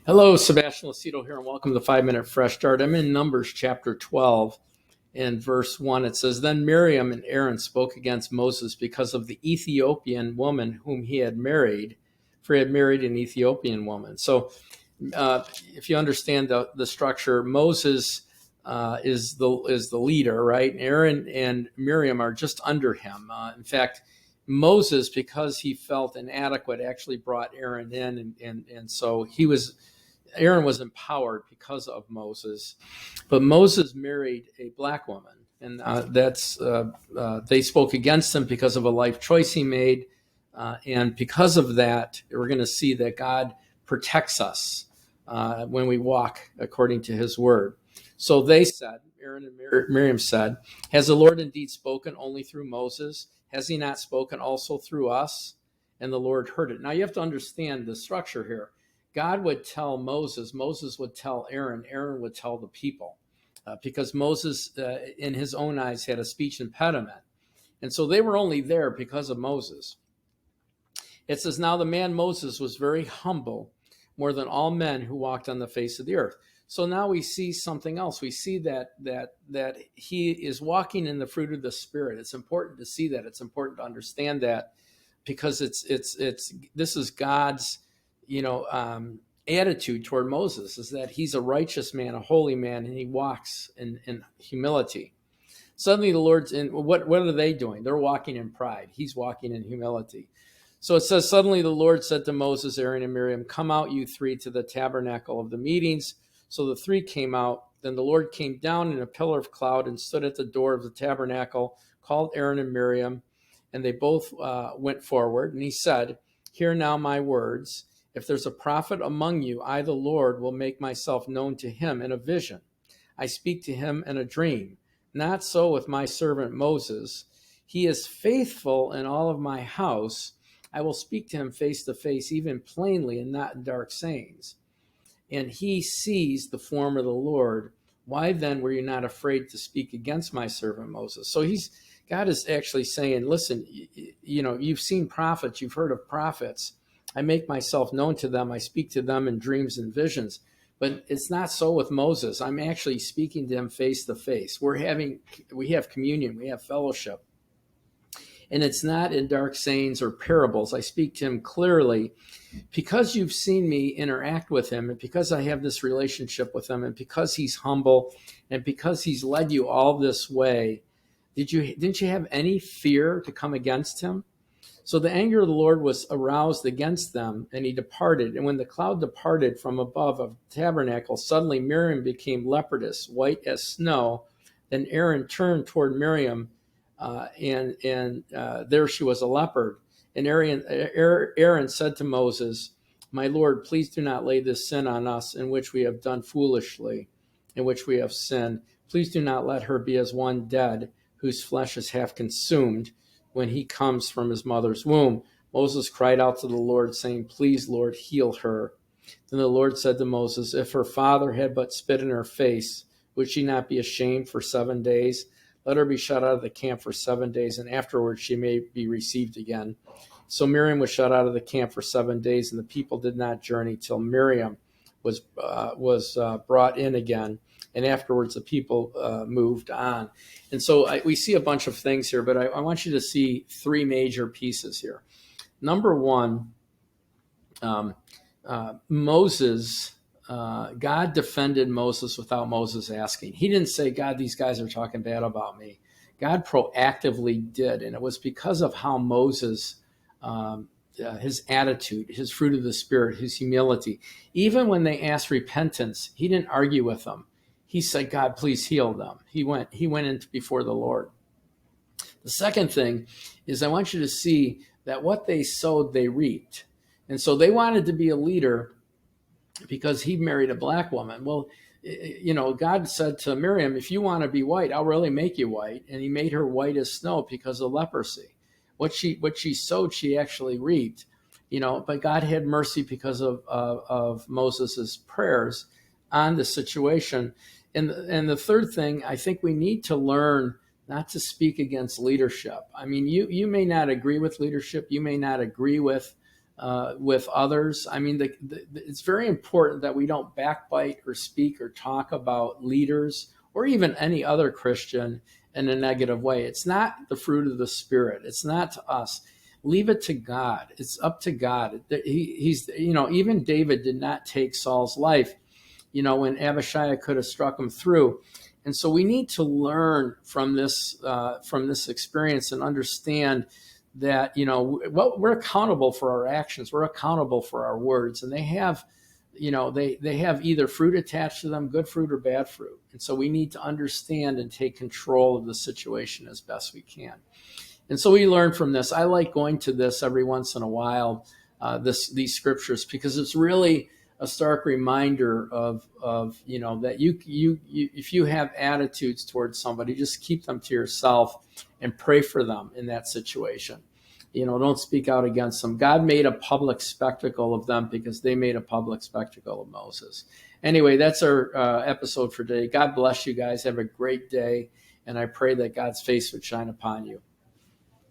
Hello, Sebastian Lucido here, and welcome to the 5 Minute Fresh Start. I'm in Numbers chapter 12 and verse 1. It says, Then Miriam and Aaron spoke against Moses because of the Ethiopian woman whom he had married, for he had married an Ethiopian woman. So if you understand the structure, Moses is the leader, right? Aaron and Miriam are just under him. In fact, Moses, because he felt inadequate, actually brought Aaron in, and so Aaron was empowered because of Moses. But Moses married a black woman, and they spoke against him because of a life choice he made, and because of that, we're going to see that God protects us when we walk according to his word. So they said, Aaron and Miriam said, Has the Lord indeed spoken only through Moses? Has he not spoken also through us? And the Lord heard it. Now you have to understand the structure here. God would tell Moses, Moses would tell Aaron, Aaron would tell the people, because Moses, in his own eyes, had a speech impediment. And so they were only there because of Moses. It says, Now the man Moses was very humble, more than all men who walked on the face of the earth. So now we see something else. We see that he is walking in the fruit of the Spirit. It's important to see that. It's important to understand that, because this is God's attitude toward Moses, is that he's a righteous man, a holy man, and he walks in humility. Suddenly the Lord's in, what are they doing? They're walking in pride. He's walking in humility. So it says, Suddenly the Lord said to Moses, Aaron, and Miriam, Come out, you three, to the tabernacle of the meetings. So the three came out. Then the Lord came down in a pillar of cloud and stood at the door of the tabernacle, called Aaron and Miriam, and they both went forward. And he said, Hear now my words. If there's a prophet among you, I, the Lord, will make myself known to him in a vision. I speak to him in a dream. Not so with my servant Moses. He is faithful in all of my house. I will speak to him face to face, even plainly and not in dark sayings. And he sees the form of the Lord. Why then were you not afraid to speak against my servant Moses? So God is actually saying, listen, you've seen prophets, you've heard of prophets. I make myself known to them. I speak to them in dreams and visions. But it's not so with Moses. I'm actually speaking to him face to face. We have communion, we have fellowship. And it's not in dark sayings or parables. I speak to him clearly. Because you've seen me interact with him, and because I have this relationship with him, and because he's humble, and because he's led you all this way, didn't you have any fear to come against him? So the anger of the Lord was aroused against them, and he departed. And when the cloud departed from above of the tabernacle, suddenly Miriam became leprous, white as snow. Then Aaron turned toward Miriam, and there she was a leopard. And Aaron said to Moses, My Lord, please do not lay this sin on us, in which we have done foolishly, in which we have sinned. Please do not let her be as one dead, whose flesh is half consumed, when he comes from his mother's womb. Moses cried out to the Lord, saying, Please, Lord, heal her. Then the Lord said to Moses, If her father had but spit in her face, would she not be ashamed for 7 days? Let her be shut out of the camp for 7 days, and afterwards she may be received again. So Miriam was shut out of the camp for 7 days, and the people did not journey till Miriam was brought in again. And afterwards the people moved on. And so we see a bunch of things here, but I want you to see three major pieces here. Number one, Moses, God defended Moses without Moses asking. He didn't say, God, these guys are talking bad about me. God proactively did, and it was because of how Moses, his attitude, his fruit of the Spirit, his humility. Even when they asked repentance, he didn't argue with them. He said, God, please heal them. He went in before the Lord. The second thing is I want you to see that what they sowed, they reaped. And so they wanted to be a leader because he married a black woman. Well, God said to Miriam, if you want to be white, I'll really make you white. And he made her white as snow because of leprosy. What she sowed, she actually reaped. But God had mercy because of Moses's prayers on the situation. And the third thing, I think we need to learn not to speak against leadership. I mean, you may not agree with leadership. You may not agree with with others. I mean, it's very important that we don't backbite or speak or talk about leaders or even any other Christian in a negative way. It's not the fruit of the Spirit. It's not to us. Leave it to God. It's up to God. He's, even David did not take Saul's life, when Abishai could have struck him through. And so we need to learn from this experience and understand that, we're accountable for our actions. We're accountable for our words, and they have, they have either fruit attached to them, good fruit or bad fruit. And so we need to understand and take control of the situation as best we can. And so we learn from this. I like going to this every once in a while, these scriptures, because it's really a stark reminder of that you if you have attitudes towards somebody, just keep them to yourself and pray for them in that situation. Don't speak out against them. God made a public spectacle of them because they made a public spectacle of Moses. Anyway, that's our episode for today. God bless you guys. Have a great day. And I pray that God's face would shine upon you.